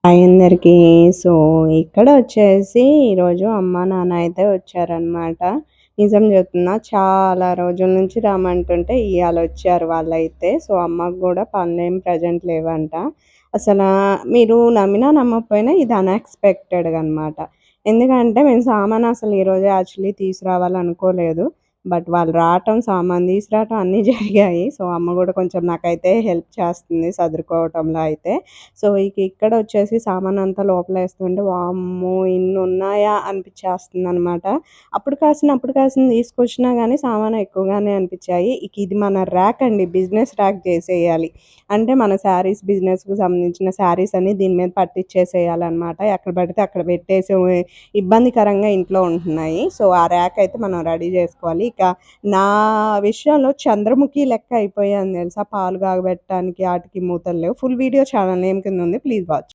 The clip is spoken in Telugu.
హాయ్ అందరికీ. సో, ఇక్కడ వచ్చేసి ఈరోజు అమ్మ, నాన్న అయితే వచ్చారనమాట. నిజం చెప్తున్నా చాలా రోజుల నుంచి రమ్మంటుంటే ఇయ్యాలొచ్చారు వాళ్ళైతే. సో, అమ్మకు గూడా పనులేం ప్రెజెంట్ లేవంట. అసలా మీరు నమ్మినా నమ్మకపోయినా ఇది అన్‌ఎక్స్‌పెక్టెడ్‌గా అనమాట. ఎందుకంటే మేము సామాను అసలు ఈరోజే యాక్చువల్లీ తీసుకురావాలనుకోలేదు. బట్ వాళ్ళు రావటం, సామాను తీసుకురావటం అన్నీ జరిగాయి. సో, అమ్మ గూడా కొంచెం నాకైతే హెల్ప్ చేస్తుంది సదురుకోవటంలో అయితే. సో, ఇక్కడొచ్చేసి సామానంతా లోపలేస్తుంటే వామ్మో! ఇన్నున్నాయా అనిపిచ్చేస్తుందనమాట. అప్పుడు కాసింది తీసుకొచ్చినా గానీ సామాను ఎక్కువగానే అనిపిచ్చాయి. ఇది మన ర్యాక్ అండి. బిజినెస్ ర్యాక్ చేసేయాలి. అంటే మన శారీస్ బిజినెస్‌కి సంబంధించిన శారీస్ అన్నీ దీని మీద పట్టిచ్చేసేయాలనమాట. ఎక్కడ పడితే అక్కడ పెట్టేసి ఇబ్బందికరంగా ఇంట్లో ఉంటున్నాయి. సో, ఆ ర్యాక్ అయితే మనం రెడీ జేసుకోవాలి. ఇక నా విషయంలో చంద్రముఖి లెక్క అయిపోయాను తెలుసా! పాలు కాగబెట్టడానికి ఆటికి మూతలు లేవు. ఫుల్ వీడియో ఛానల్ నేమ్ కింద ఉంది. Please watch.